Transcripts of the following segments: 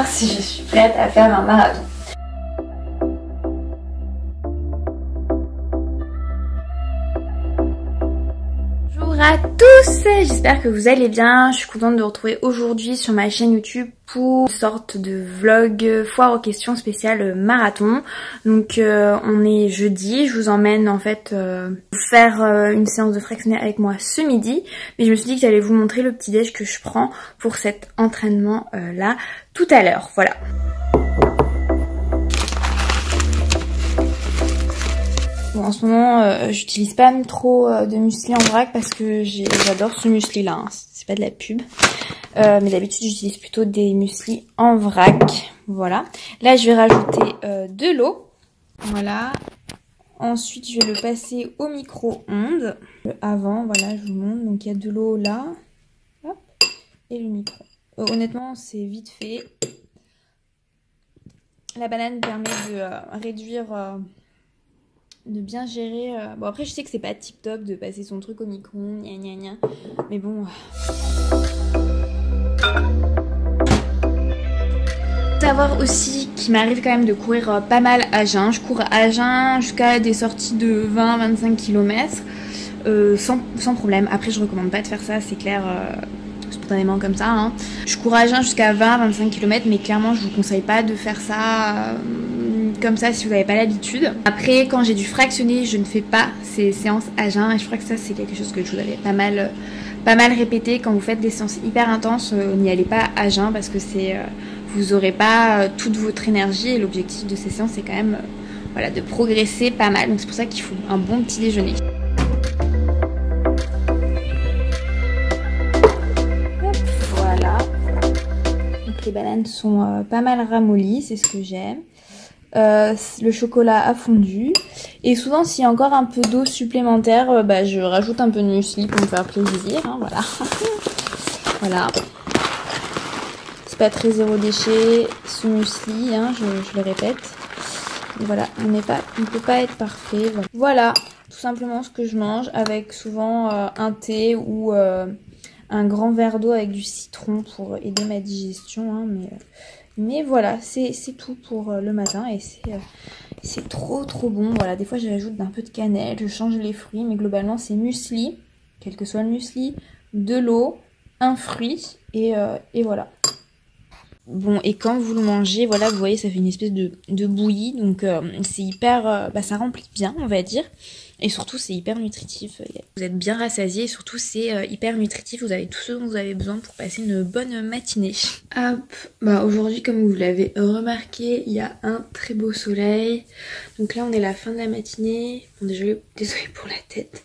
Si je suis prête à faire un marathon. Bonjour à tous, j'espère que vous allez bien. Je suis contente de vous retrouver aujourd'hui sur ma chaîne YouTube pour une sorte de vlog foire aux questions spéciale marathon. Donc on est jeudi, je vous emmène en fait faire une séance de fractionné avec moi ce midi. Mais je me suis dit que j'allais vous montrer le petit déj que je prends pour cet entraînement là tout à l'heure. Voilà. Bon, en ce moment, j'utilise pas trop de muesli en vrac parce que j'adore ce muesli là, hein. C'est pas de la pub. Mais d'habitude, j'utilise plutôt des mueslis en vrac. Voilà. Là, je vais rajouter de l'eau. Voilà. Ensuite, je vais le passer au micro-ondes. Avant, voilà, je vous montre. Donc, il y a de l'eau là. Hop. Et le micro. Honnêtement, c'est vite fait. La banane permet de réduire... de bien gérer. Bon après je sais que c'est pas tip top de passer son truc au micro-ondes, gna gna gna. Mais bon. Savoir aussi qu'il m'arrive quand même de courir pas mal à jeun. Je cours à jeun jusqu'à des sorties de 20-25 km sans problème. Après je recommande pas de faire ça, c'est clair. Spontanément comme ça hein. Je cours à jeun jusqu'à 20-25 km mais clairement je vous conseille pas de faire ça comme ça si vous n'avez pas l'habitude. Après quand j'ai du fractionné je ne fais pas ces séances à jeun et je crois que ça c'est quelque chose que je vous avais pas mal répété. Quand vous faites des séances hyper intenses n'y allez pas à jeun parce que c'est vous aurez pas toute votre énergie et l'objectif de ces séances c'est quand même voilà, de progresser pas mal. Donc c'est pour ça qu'il faut un bon petit déjeuner. Les bananes sont pas mal ramollies, c'est ce que j'aime. Le chocolat a fondu. Et souvent, s'il y a encore un peu d'eau supplémentaire, je rajoute un peu de muesli pour me faire plaisir. Hein, voilà. Voilà. C'est pas très zéro déchet, ce muesli, hein, je le répète. Et voilà, on ne peut pas être parfait. Voilà, tout simplement ce que je mange avec souvent un thé ou... un grand verre d'eau avec du citron pour aider ma digestion hein, mais voilà c'est tout pour le matin et c'est trop bon. Voilà, des fois j'ajoute un peu de cannelle, je change les fruits mais globalement c'est muesli, quel que soit le muesli, de l'eau, un fruit et voilà. Bon, et quand vous le mangez, voilà, vous voyez, ça fait une espèce de bouillie, donc c'est hyper, ça remplit bien, on va dire. Et surtout, c'est hyper nutritif. Vous êtes bien rassasié et surtout, c'est hyper nutritif. Vous avez tout ce dont vous avez besoin pour passer une bonne matinée. Hop, aujourd'hui, comme vous l'avez remarqué, il y a un très beau soleil. Donc là, on est à la fin de la matinée. Bon, désolée pour la tête.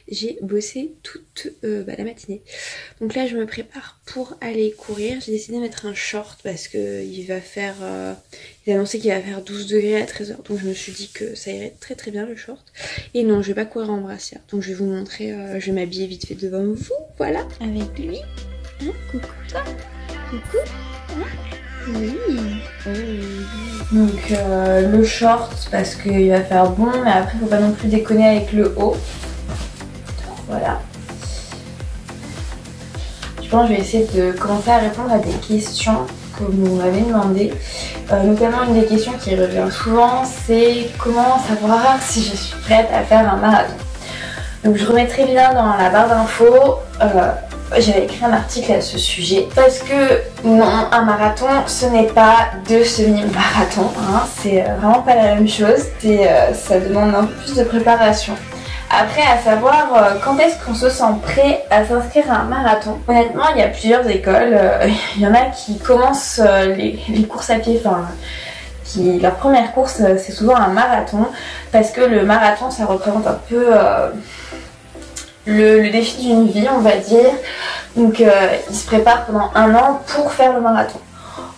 J'ai bossé toute la matinée. Donc là, je me prépare pour aller courir. J'ai décidé de mettre un short parce que il a annoncé qu'il va faire 12 degrés à 13h. Donc je me suis dit que ça irait très bien le short. Et non, je vais pas courir en brassière. Donc je vais vous montrer, je vais m'habiller vite fait devant vous. Voilà, avec lui. Hein, coucou toi. Coucou. Hein, oui. Oh. Donc le short parce qu'il va faire bon. Mais après, faut pas non plus déconner avec le haut. Voilà. Je pense que je vais essayer de commencer à répondre à des questions que vous m'avez demandé. Notamment une des questions qui revient souvent, c'est comment savoir si je suis prête à faire un marathon. Donc je remettrai bien dans la barre d'infos. J'avais écrit un article à ce sujet parce que non, un marathon ce n'est pas 2 semi-marathons, hein, c'est vraiment pas la même chose, ça demande un peu plus de préparation. Après, à savoir quand est-ce qu'on se sent prêt à s'inscrire à un marathon. Honnêtement, il y a plusieurs écoles. Il y en a qui commencent les courses à pied, leur première course c'est souvent un marathon parce que le marathon ça représente un peu le défi d'une vie, on va dire. Donc ils se préparent pendant 1 an pour faire le marathon.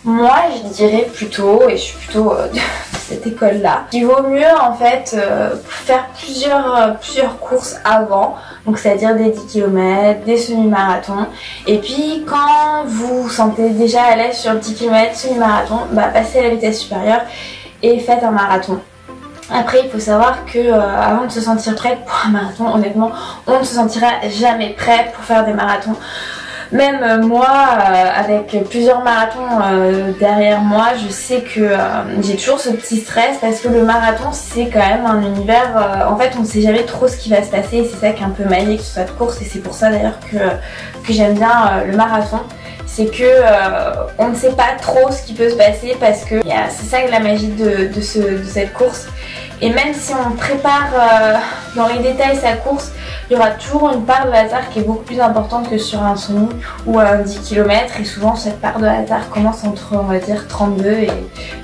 Moi je dirais plutôt, et je suis plutôt de cette école là, il vaut mieux en fait faire plusieurs courses avant, donc c'est à dire des 10 km, des semi-marathons, et puis quand vous vous sentez déjà à l'aise sur le 10 km, semi-marathon, passez à la vitesse supérieure et faites un marathon. Après il faut savoir que avant de se sentir prête pour un marathon, honnêtement on ne se sentira jamais prêt pour faire des marathons. Même moi, avec plusieurs marathons derrière moi, je sais que j'ai toujours ce petit stress parce que le marathon c'est quand même un univers, en fait on ne sait jamais trop ce qui va se passer et c'est ça qui est un peu magique sur cette course et c'est pour ça d'ailleurs que j'aime bien le marathon. C'est que on ne sait pas trop ce qui peut se passer parce que c'est ça la magie de cette course. Et même si on prépare dans les détails sa course, il y aura toujours une part de hasard qui est beaucoup plus importante que sur un semi ou un 10 km. Et souvent cette part de hasard commence entre on va dire 32 et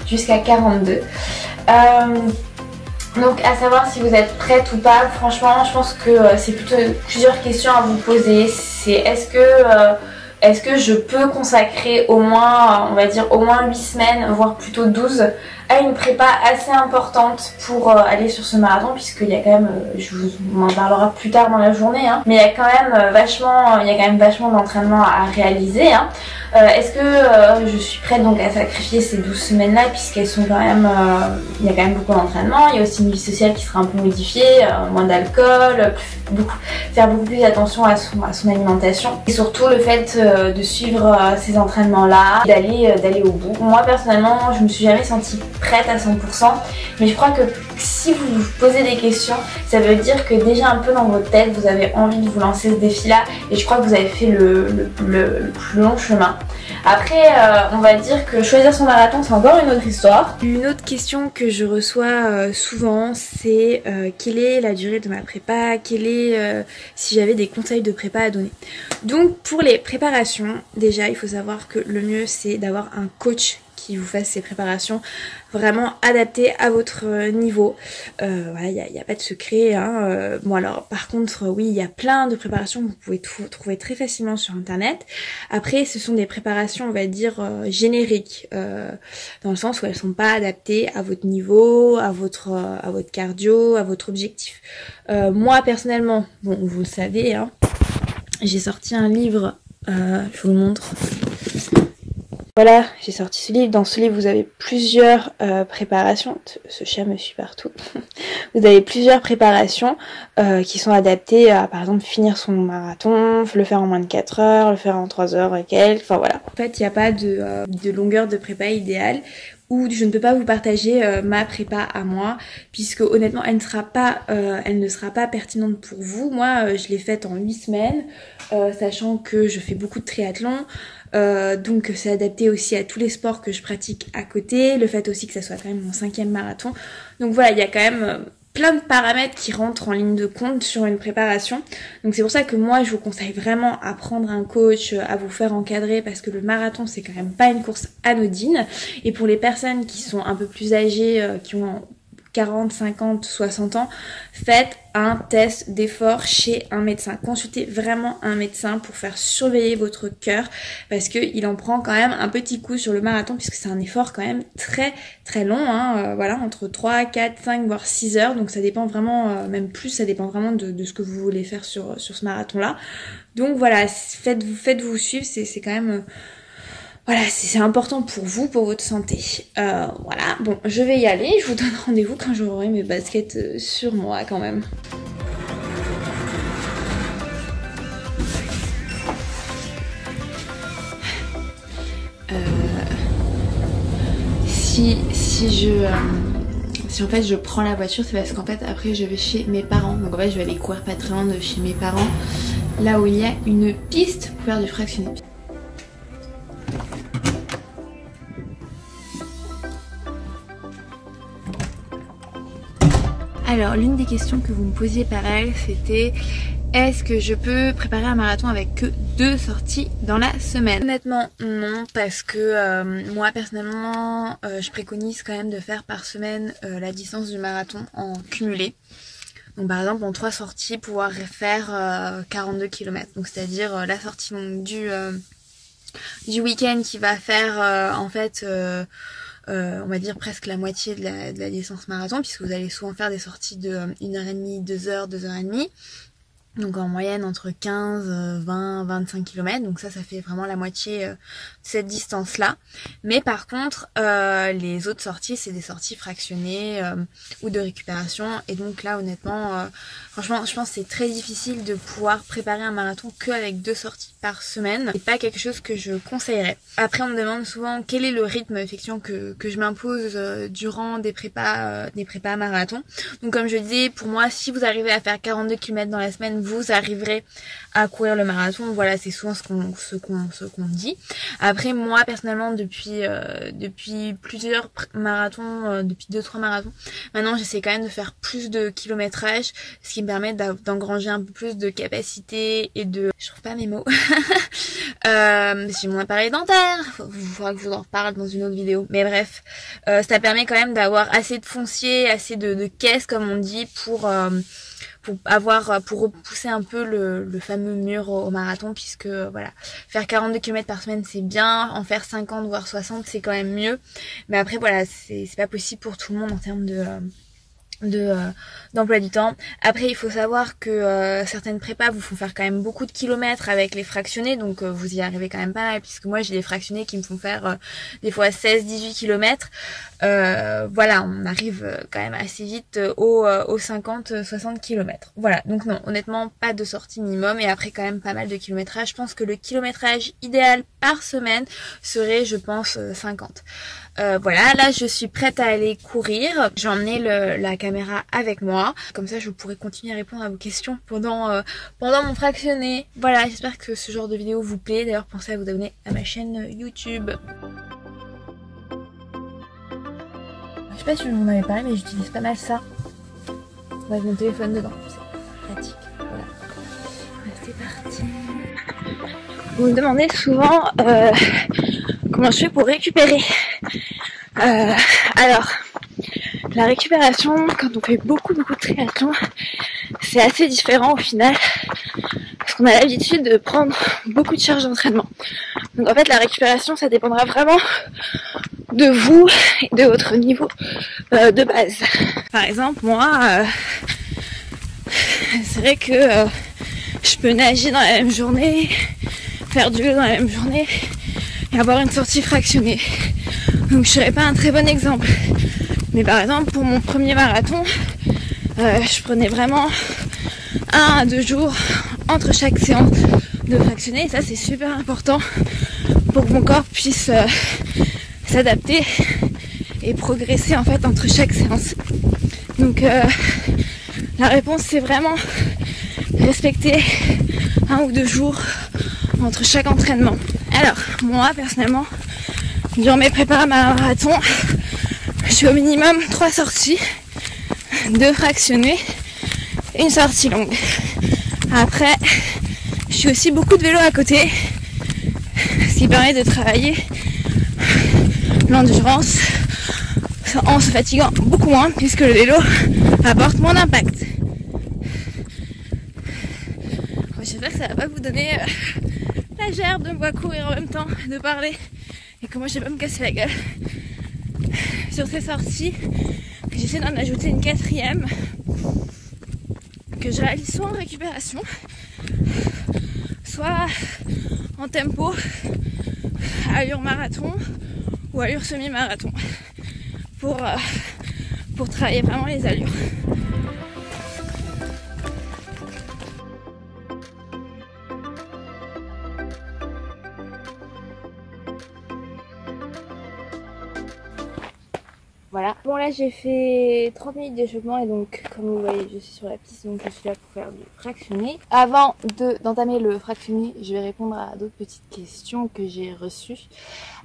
jusqu'à 42. Donc à savoir si vous êtes prête ou pas, franchement je pense que c'est plutôt plusieurs questions à vous poser. C'est est-ce que je peux consacrer au moins, on va dire au moins 8 semaines, voire plutôt 12 à une prépa assez importante pour aller sur ce marathon, puisqu'il y a quand même, je vous en parlerai plus tard dans la journée, hein, mais il y a quand même vachement d'entraînement à réaliser. Hein. Est-ce que je suis prête donc à sacrifier ces 12 semaines là, puisqu'elles sont quand même, il y a quand même beaucoup d'entraînement, il y a aussi une vie sociale qui sera un peu modifiée, moins d'alcool, faire beaucoup plus attention à son alimentation, et surtout le fait de suivre ces entraînements là, d'aller au bout. Moi personnellement je me suis jamais sentie prête à 100%, mais je crois que si vous vous posez des questions, ça veut dire que déjà un peu dans votre tête vous avez envie de vous lancer ce défi là, et je crois que vous avez fait le plus long chemin. Après on va dire que choisir son marathon c'est encore une autre histoire. Une autre question que je reçois souvent c'est quelle est la durée de ma prépa, si j'avais des conseils de prépa à donner. Donc pour les préparations, déjà il faut savoir que le mieux c'est d'avoir un coach qui vous fasse ces préparations vraiment adaptées à votre niveau. Voilà, il n'y a pas de secret. Hein. Bon alors par contre oui, il y a plein de préparations que vous pouvez trouver très facilement sur internet. Après ce sont des préparations on va dire génériques, dans le sens où elles sont pas adaptées à votre niveau, à votre cardio, à votre objectif. Moi personnellement, bon vous le savez, hein, j'ai sorti un livre, je vous le montre. Voilà, j'ai sorti ce livre. Dans ce livre, vous avez plusieurs préparations. Ce chat me suit partout. Vous avez plusieurs préparations qui sont adaptées à, par exemple, finir son marathon, le faire en moins de 4 heures, le faire en 3 heures et quelques. Enfin voilà. En fait, il n'y a pas de longueur de prépa idéale, où je ne peux pas vous partager ma prépa à moi, puisque honnêtement elle ne sera pas pertinente pour vous. Moi je l'ai faite en 8 semaines, sachant que je fais beaucoup de triathlon, donc c'est adapté aussi à tous les sports que je pratique à côté, le fait aussi que ça soit quand même mon 5e marathon. Donc voilà, il y a quand même plein de paramètres qui rentrent en ligne de compte sur une préparation. Donc c'est pour ça que moi je vous conseille vraiment à prendre un coach, à vous faire encadrer, parce que le marathon c'est quand même pas une course anodine. Et pour les personnes qui sont un peu plus âgées, qui ont 40, 50, 60 ans, faites un test d'effort chez un médecin. Consultez vraiment un médecin pour faire surveiller votre cœur, parce qu'il en prend quand même un petit coup sur le marathon, puisque c'est un effort quand même très très long, hein, voilà, entre 3, 4, 5 voire 6 heures, donc ça dépend vraiment, même plus, ça dépend vraiment de ce que vous voulez faire sur ce marathon là. Donc voilà, faites-vous suivre, c'est quand même... Voilà, c'est important pour vous, pour votre santé. Voilà, bon, je vais y aller. Je vous donne rendez-vous quand j'aurai mes baskets sur moi quand même. Si en fait je prends la voiture, c'est parce qu'en fait après je vais chez mes parents. Donc en fait je vais aller courir pas très loin de chez mes parents, là où il y a une piste pour faire du fractionné. Alors l'une des questions que vous me posiez par elle, c'était est-ce que je peux préparer un marathon avec que 2 sorties dans la semaine? Honnêtement non, parce que moi personnellement je préconise quand même de faire par semaine la distance du marathon en cumulé. Donc par exemple en 3 sorties pouvoir faire 42 km, donc c'est-à-dire la sortie longue du week-end qui va faire en fait on va dire presque la moitié de la distance marathon, puisque vous allez souvent faire des sorties de 1h30, 2h, 2h30. Donc en moyenne entre 15, 20, 25 km. Donc ça fait vraiment la moitié de cette distance-là. Mais par contre, les autres sorties, c'est des sorties fractionnées ou de récupération. Et donc là, honnêtement, franchement, je pense que c'est très difficile de pouvoir préparer un marathon qu'avec 2 sorties par semaine. C'est pas quelque chose que je conseillerais. Après, on me demande souvent quel est le rythme effectivement que je m'impose durant des prépas marathon. Donc comme je disais, pour moi, si vous arrivez à faire 42 km dans la semaine, vous arriverez à courir le marathon. Voilà, c'est souvent ce qu'on dit. Après, moi personnellement, depuis plusieurs marathons, depuis 2-3 marathons, maintenant j'essaie quand même de faire plus de kilométrage, ce qui me permet d'engranger un peu plus de capacité et de... Je trouve pas mes mots. J'ai mon appareil dentaire, il faudra que je vous en reparle dans une autre vidéo. Mais bref, ça permet quand même d'avoir assez de foncier, assez de caisse comme on dit pour repousser un peu le fameux mur au marathon, puisque voilà, faire 42 km par semaine c'est bien, en faire 50 voire 60 c'est quand même mieux, mais après voilà, c'est pas possible pour tout le monde en termes d'emploi du temps. Après il faut savoir que certaines prépas vous font faire quand même beaucoup de kilomètres avec les fractionnés, donc vous y arrivez quand même pas mal, puisque moi j'ai des fractionnés qui me font faire des fois 16-18 kilomètres. Voilà, on arrive quand même assez vite aux 50-60 km. Voilà, donc non, honnêtement pas de sortie minimum, et après quand même pas mal de kilométrage. Je pense que le kilométrage idéal par semaine serait, je pense, 50. Voilà, là je suis prête à aller courir. J'ai emmené la caméra avec moi, comme ça je pourrai continuer à répondre à vos questions pendant mon fractionné. Voilà, j'espère que ce genre de vidéo vous plaît. D'ailleurs, pensez à vous abonner à ma chaîne YouTube. Je sais pas si je vous en avais parlé, mais j'utilise pas mal ça. Avec mon téléphone dedans, c'est pratique. Voilà, c'est parti. Vous me demandez souvent comment je fais pour récupérer. Alors, la récupération, quand on fait beaucoup de triathlon, c'est assez différent au final, parce qu'on a l'habitude de prendre beaucoup de charges d'entraînement. Donc en fait, la récupération, ça dépendra vraiment de vous et de votre niveau de base. Par exemple, moi, c'est vrai que je peux nager dans la même journée, faire du vélo dans la même journée et avoir une sortie fractionnée. Donc je serais pas un très bon exemple. Mais par exemple, pour mon premier marathon, je prenais vraiment 1 à 2 jours entre chaque séance de fractionné, et ça c'est super important pour que mon corps puisse s'adapter et progresser en fait entre chaque séance. Donc la réponse c'est vraiment respecter 1 ou 2 jours entre chaque entraînement. Alors moi personnellement, durant mes prépas marathon, je suis au minimum 3 sorties, 2 fractionnés et une sortie longue. Après, je fais aussi beaucoup de vélo à côté, ce qui permet de travailler l'endurance en se fatiguant beaucoup moins, puisque le vélo apporte moins d'impact. J'espère que ça va pas vous donner la gerbe de me voir courir en même temps, de parler, et que moi je vais pas me casser la gueule. Sur ces sorties, j'essaie d'en ajouter une 4e que je réalise soit en récupération, soit en tempo, allure marathon ou allure semi-marathon, pour travailler vraiment les allures. Voilà. Bon là j'ai fait 30 minutes d'échauffement, et donc comme vous voyez je suis sur la piste, donc je suis là pour faire du fractionné. Avant d'entamer le fractionné, je vais répondre à d'autres petites questions que j'ai reçues.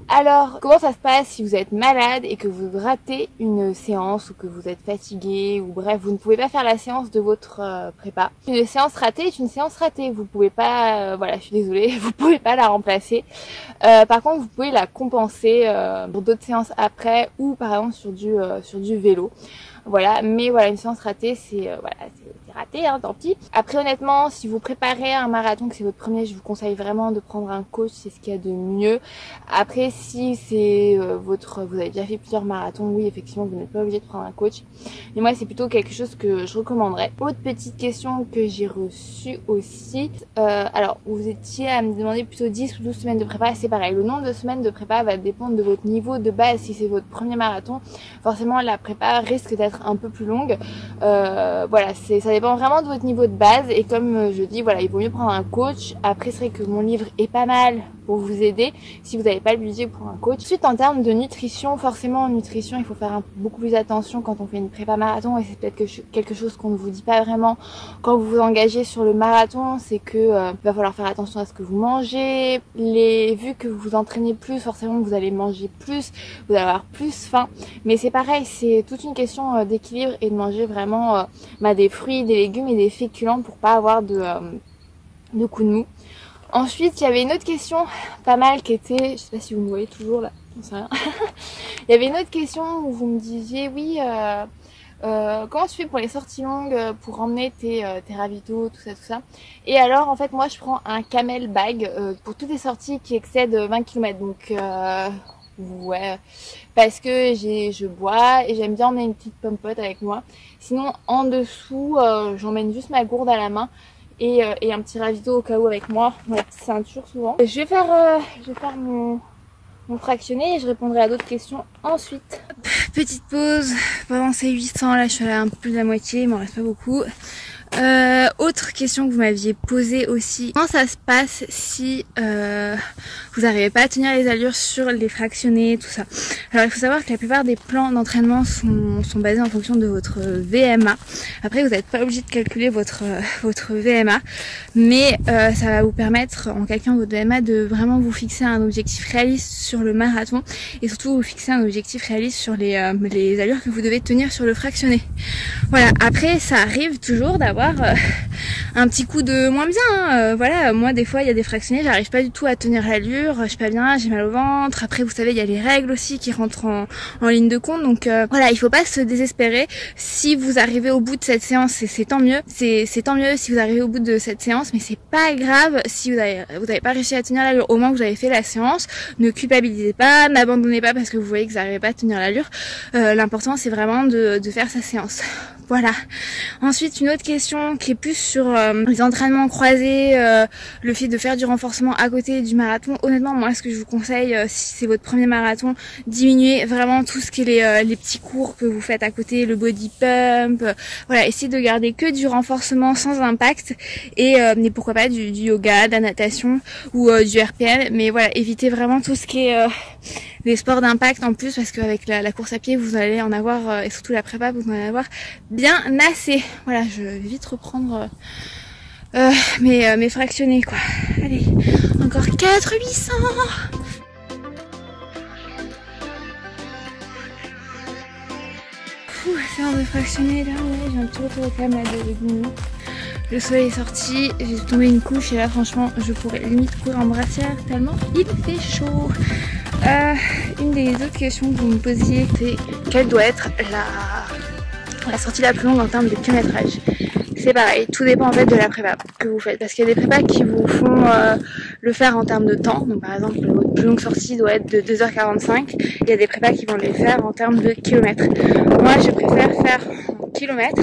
Alors, comment ça se passe si vous êtes malade et que vous ratez une séance, ou que vous êtes fatigué, ou bref, vous ne pouvez pas faire la séance de votre prépa? Une séance ratée est une séance ratée, vous pouvez pas, voilà, je suis désolée, vous pouvez pas la remplacer. Par contre, vous pouvez la compenser pour d'autres séances après, ou par exemple sur du vélo. Voilà, mais voilà, une séance ratée, c'est voilà, c'est raté, hein, tant pis. Après, honnêtement, si vous préparez un marathon, que c'est votre premier, je vous conseille vraiment de prendre un coach, c'est ce qu'il y a de mieux. Après, si c'est vous avez déjà fait plusieurs marathons, oui, effectivement, vous n'êtes pas obligé de prendre un coach. Mais moi, c'est plutôt quelque chose que je recommanderais. Autre petite question que j'ai reçue aussi. Alors, vous étiez à me demander plutôt 10 ou 12 semaines de prépa. C'est pareil, le nombre de semaines de prépa va dépendre de votre niveau de base. Si c'est votre premier marathon, forcément, la prépa risque d'être un peu plus longue. Voilà, ça dépend vraiment de votre niveau de base. Et comme je dis, voilà, il vaut mieux prendre un coach. Après, c'est vrai que mon livre est pas mal pour vous aider si vous n'avez pas le budget pour un coach. Ensuite, en termes de nutrition, forcément en nutrition, il faut faire beaucoup plus attention quand on fait une prépa marathon, et c'est peut-être quelque chose qu'on ne vous dit pas vraiment quand vous vous engagez sur le marathon, c'est que va falloir faire attention à ce que vous mangez. Vu que vous vous entraînez plus, forcément vous allez manger plus, vous allez avoir plus faim, mais c'est pareil, c'est toute une question d'équilibre et de manger vraiment des fruits, des légumes et des féculents pour pas avoir de coups de mou. Ensuite, il y avait une autre question pas mal qui était, je sais pas si vous me voyez toujours là, j'en sais rien. Il y avait une autre question où vous me disiez, oui, comment tu fais pour les sorties longues, pour emmener tes ravitaux, tout ça. Et alors, en fait, moi, je prends un camel bag pour toutes les sorties qui excèdent 20 km. Donc, ouais, parce que je bois et j'aime bien emmener une petite pompote avec moi. Sinon, en dessous, j'emmène juste ma gourde à la main. Et un petit ravito au cas où avec moi, voilà, c'est un toujours souvent. Je vais faire mon fractionné et je répondrai à d'autres questions ensuite. Petite pause pendant ces 800, là je suis à un peu plus de la moitié, il m'en reste pas beaucoup. Autre question que vous m'aviez posée aussi, comment ça se passe si vous n'arrivez pas à tenir les allures sur les fractionnés, tout ça. Alors il faut savoir que la plupart des plans d'entraînement sont basés en fonction de votre VMA. Après vous n'êtes pas obligé de calculer votre VMA, mais ça va vous permettre, en calculant votre VMA, de vraiment vous fixer un objectif réaliste sur le marathon et surtout vous fixer un objectif réaliste sur les allures que vous devez tenir sur le fractionné. Voilà, après ça arrive toujours d'avoir un petit coup de moins bien, hein. Voilà, moi des fois il y a des fractionnés, j'arrive pas du tout à tenir l'allure, je suis pas bien, j'ai mal au ventre. Après vous savez il y a les règles aussi qui rentrent en ligne de compte, donc voilà, il faut pas se désespérer. Si vous arrivez au bout de cette séance, c'est tant mieux, c'est tant mieux si vous arrivez au bout de cette séance, mais c'est pas grave si vous avez pas réussi à tenir l'allure. Au moins vous avez fait la séance, ne culpabilisez pas, n'abandonnez pas parce que vous voyez que vous n'arrivez pas à tenir l'allure. L'important c'est vraiment de faire sa séance. Voilà. Ensuite, une autre question qui est plus sur les entraînements croisés, le fait de faire du renforcement à côté du marathon. Honnêtement, moi, ce que je vous conseille, si c'est votre premier marathon, diminuez vraiment tout ce qui est les petits cours que vous faites à côté, le body pump. Voilà, essayez de garder que du renforcement sans impact et pourquoi pas du yoga, de la natation ou du RPM. Mais voilà, évitez vraiment tout ce qui est les sports d'impact en plus, parce qu'avec la course à pied, vous allez en avoir, et surtout la prépa, vous en allez avoir bien assez. Voilà, je vais vite reprendre mes fractionnés, quoi. Allez, encore 4800. Séance de fractionner là, ouais, j'ai un petit retour quand même là de 10 minutes. Le soleil est sorti, j'ai tombé une couche et là franchement je pourrais limite courir en brassière tellement il fait chaud. Une des autres questions que vous me posiez, c'est quelle doit être la sortie la plus longue en termes de kilométrage. C'est pareil, tout dépend en fait de la prépa que vous faites, parce qu'il y a des prépas qui vous font le faire en termes de temps. Donc par exemple, votre plus longue sortie doit être de 2h45. Il y a des prépas qui vont les faire en termes de kilomètres. Moi, je préfère faire en kilomètres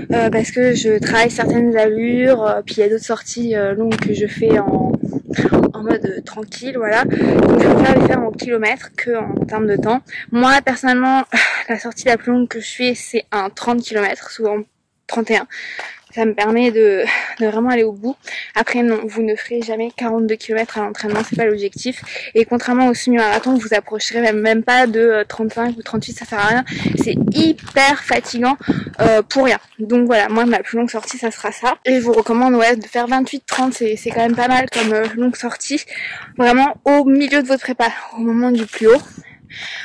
parce que je travaille certaines allures, puis il y a d'autres sorties longues que je fais en mode tranquille, voilà. Donc je préfère les faire en kilomètres que en termes de temps. Moi, personnellement, la sortie la plus longue que je fais, c'est un 30 km, souvent 31. Ça me permet de vraiment aller au bout. Après non, vous ne ferez jamais 42 km à l'entraînement, c'est pas l'objectif. Et contrairement au semi-marathon, vous approcherez même pas de 35 ou 38, ça sert à rien. C'est hyper fatigant pour rien. Donc voilà, moi ma plus longue sortie ça sera ça. Et je vous recommande de faire 28-30, c'est quand même pas mal comme longue sortie. Vraiment au milieu de votre prépa, au moment du plus haut.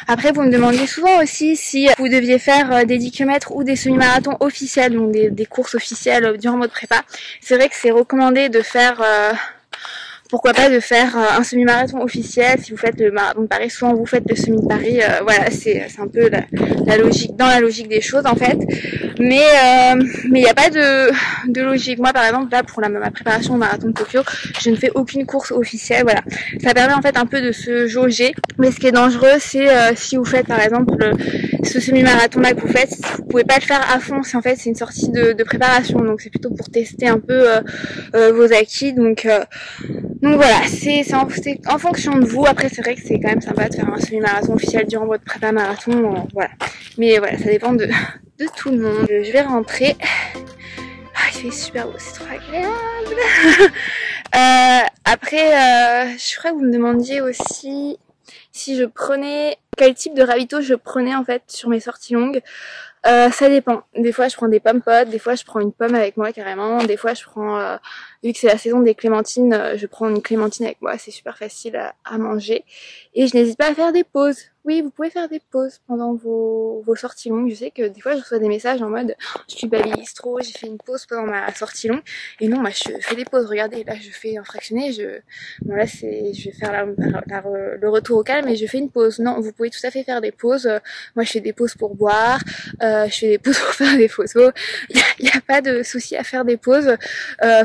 Après, vous me demandiez souvent aussi si vous deviez faire des 10 km ou des semi-marathons officiels, donc des courses officielles durant votre prépa. C'est vrai que c'est recommandé de faire pourquoi pas de faire un semi-marathon officiel. Si vous faites le marathon de Paris, souvent vous faites le semi de Paris, voilà, c'est un peu la logique, dans la logique des choses en fait. Mais il n'y a pas de logique. Moi par exemple là pour ma préparation au marathon de Tokyo, je ne fais aucune course officielle, voilà. Ça permet en fait un peu de se jauger, mais ce qui est dangereux c'est si vous faites par exemple ce semi-marathon là que vous faites, vous pouvez pas le faire à fond, c'est en fait c'est une sortie de préparation, donc c'est plutôt pour tester un peu vos acquis, donc voilà, c'est en fonction de vous. Après c'est vrai que c'est quand même sympa de faire un semi-marathon officiel durant votre prépa marathon, voilà. Mais voilà, ça dépend de tout le monde. Je vais rentrer. Ah, il fait super beau, c'est trop agréable. Après, je crois que vous me demandiez aussi si je prenais, quel type de ravito je prenais en fait sur mes sorties longues. Ça dépend. Des fois je prends des pommes potes, des fois je prends une pomme avec moi carrément, des fois je prends, vu que c'est la saison des clémentines, je prends une clémentine avec moi, c'est super facile à manger. Et je n'hésite pas à faire des pauses. Oui, vous pouvez faire des pauses pendant vos sorties longues. Je sais que des fois je reçois des messages en mode je culpabilise trop, j'ai fait une pause pendant ma sortie longue. Et non, moi je fais des pauses. Regardez, là je fais un fractionné, bon là je vais faire le retour au calme et je fais une pause. Non, vous pouvez tout à fait faire des pauses. Moi je fais des pauses pour boire, je fais des pauses pour faire des photos. Il y a pas de souci à faire des pauses.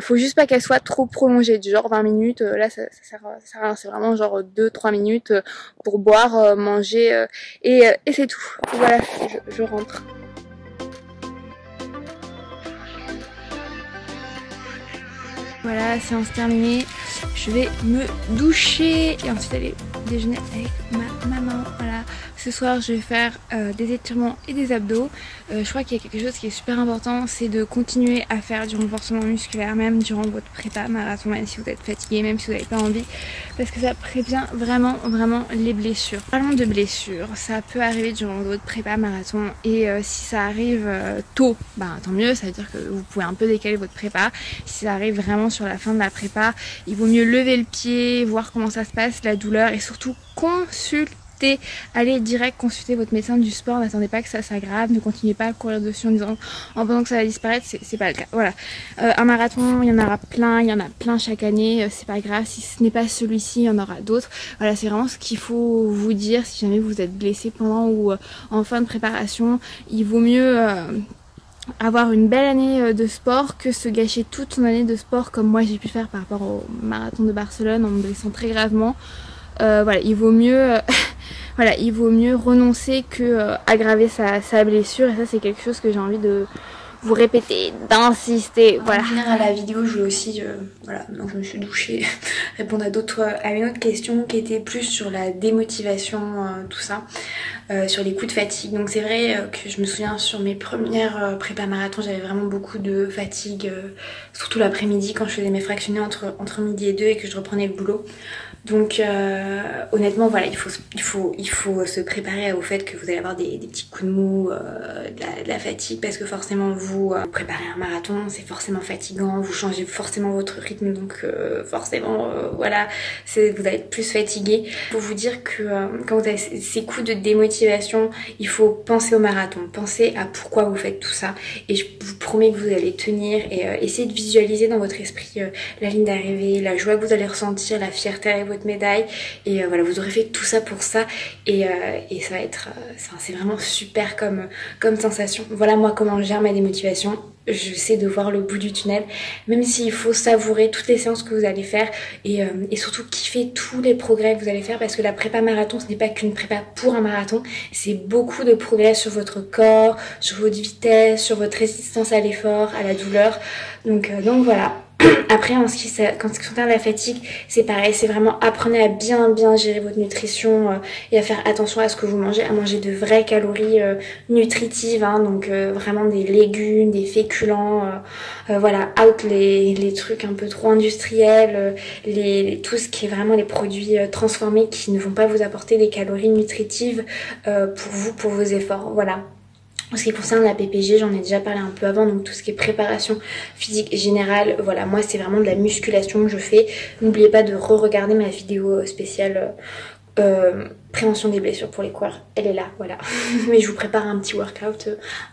Faut juste pas qu'elles soient trop prolongées, du genre 20 minutes. Là ça sert à rien. C'est vraiment genre 2-3 minutes pour boire, manger et c'est tout. Voilà, je rentre. Voilà, séance terminée. Je vais me doucher et ensuite aller déjeuner avec ma maman. Voilà. Ce soir, je vais faire des étirements et des abdos. Je crois qu'il y a quelque chose qui est super important, c'est de continuer à faire du renforcement musculaire, même durant votre prépa marathon, même si vous êtes fatigué, même si vous n'avez pas envie, parce que ça prévient vraiment les blessures. Parlons de blessures, ça peut arriver durant votre prépa marathon et si ça arrive tôt, bah tant mieux, ça veut dire que vous pouvez un peu décaler votre prépa. Si ça arrive vraiment sur la fin de la prépa, il vaut mieux lever le pied, voir comment ça se passe, la douleur et surtout consulter. Allez direct consulter votre médecin du sport, n'attendez pas que ça s'aggrave, ne continuez pas à courir dessus en disant en pensant que ça va disparaître, c'est pas le cas. Voilà, un marathon, il y en aura plein, il y en a plein chaque année, c'est pas grave, si ce n'est pas celui-ci, il y en aura d'autres. Voilà, c'est vraiment ce qu'il faut vous dire si jamais vous êtes blessé pendant ou en fin de préparation. Il vaut mieux avoir une belle année de sport que se gâcher toute son année de sport comme moi j'ai pu faire par rapport au marathon de Barcelone en me blessant très gravement. Voilà, il vaut mieux voilà, il vaut mieux renoncer que aggraver sa blessure, et ça c'est quelque chose que j'ai envie de vous répéter, d'insister. Voilà. Pour finir à la vidéo, je voulais aussi, voilà, donc je me suis douchée, répondre à une autre question qui était plus sur la démotivation, tout ça, sur les coups de fatigue. Donc c'est vrai que je me souviens sur mes premières prépa marathon, j'avais vraiment beaucoup de fatigue, surtout l'après-midi quand je faisais mes fractionnés entre midi et 2 et que je reprenais le boulot. Donc honnêtement voilà, il faut se préparer au fait que vous allez avoir des petits coups de mou, de la fatigue, parce que forcément vous préparez un marathon, c'est forcément fatigant, vous changez forcément votre rythme, donc forcément voilà, vous allez être plus fatigué. Pour vous dire que quand vous avez ces coups de démotivation, il faut penser au marathon, penser à pourquoi vous faites tout ça, et je vous promets que vous allez tenir, et essayez de visualiser dans votre esprit la ligne d'arrivée, la joie que vous allez ressentir, la fierté avec votre médaille, et voilà, vous aurez fait tout ça pour ça, et ça va être c'est vraiment super comme sensation. Voilà moi comment je gère ma démotivation. Je sais de voir le bout du tunnel, même s'il faut savourer toutes les séances que vous allez faire, et surtout kiffer tous les progrès que vous allez faire, parce que la prépa marathon ce n'est pas qu'une prépa pour un marathon, c'est beaucoup de progrès sur votre corps, sur votre vitesse, sur votre résistance à l'effort, à la douleur, donc voilà. Après en ce qui concerne la fatigue, c'est pareil, c'est vraiment apprenez à bien gérer votre nutrition et à faire attention à ce que vous mangez, à manger de vraies calories nutritives, hein, donc vraiment des légumes, des féculents, voilà, out les trucs un peu trop industriels, tout ce qui est vraiment les produits transformés qui ne vont pas vous apporter des calories nutritives pour vous, pour vos efforts, voilà. En ce qui concerne la PPG, j'en ai déjà parlé un peu avant, donc tout ce qui est préparation physique générale, voilà, moi c'est vraiment de la musculation que je fais. N'oubliez pas de re-regarder ma vidéo spéciale prévention des blessures pour les coureurs, elle est là, voilà. Mais je vous prépare un petit workout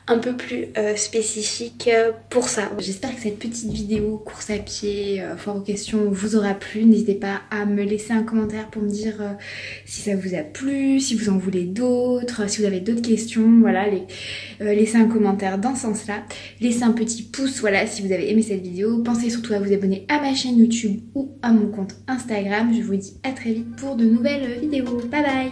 un peu plus spécifique pour ça. J'espère que cette petite vidéo course à pied, foire aux questions vous aura plu. N'hésitez pas à me laisser un commentaire pour me dire si ça vous a plu, si vous en voulez d'autres, si vous avez d'autres questions, voilà, laissez un commentaire dans ce sens-là. Laissez un petit pouce, voilà, si vous avez aimé cette vidéo. Pensez surtout à vous abonner à ma chaîne YouTube ou à mon compte Instagram. Je vous dis à très vite pour de nouvelles vidéos. Bye bye!